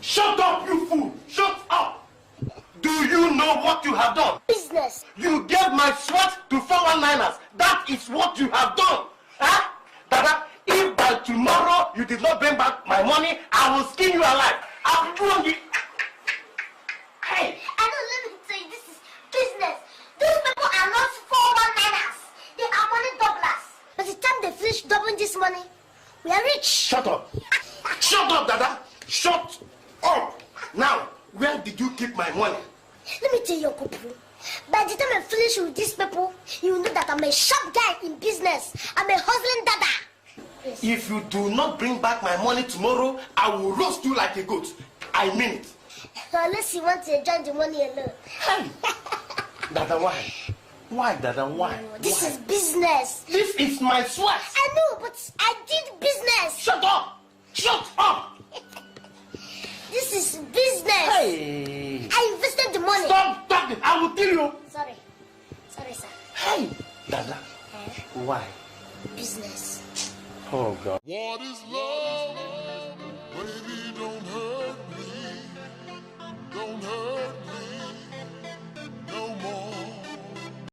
Shut up, you fool! Shut up! Do you know what you have done? Business. You gave my sweat to 419ers. That is what you have done. Huh? Dada, if by tomorrow you did not bring back my money, I will skin you alive. I'll throw you. Hey! I don't let me tell you, this is business. These people are not 419ers. They are money doublers. By the time they finish doubling this money, we are rich. Shut up. Shut up, Dada. Shut up. Now, where did you keep my money? Let me tell you, Kupu. By the time I finish with these people, you know that I'm a sharp guy in business. I'm a hustling Dada. Yes. If you do not bring back my money tomorrow, I will roast you like a goat. I mean it. Unless you want to enjoy the money alone. Hey. Dada, why? Why, Dada, why? Oh, this why? is business. This is my sweat. I know, but I did business. Shut up! Shut up! This is business. Hey! I invested the money. Stop talking! I will kill you. Sorry. Sorry, sir. Hey! Dada. Why? Business. Oh, God. What is love? Baby, don't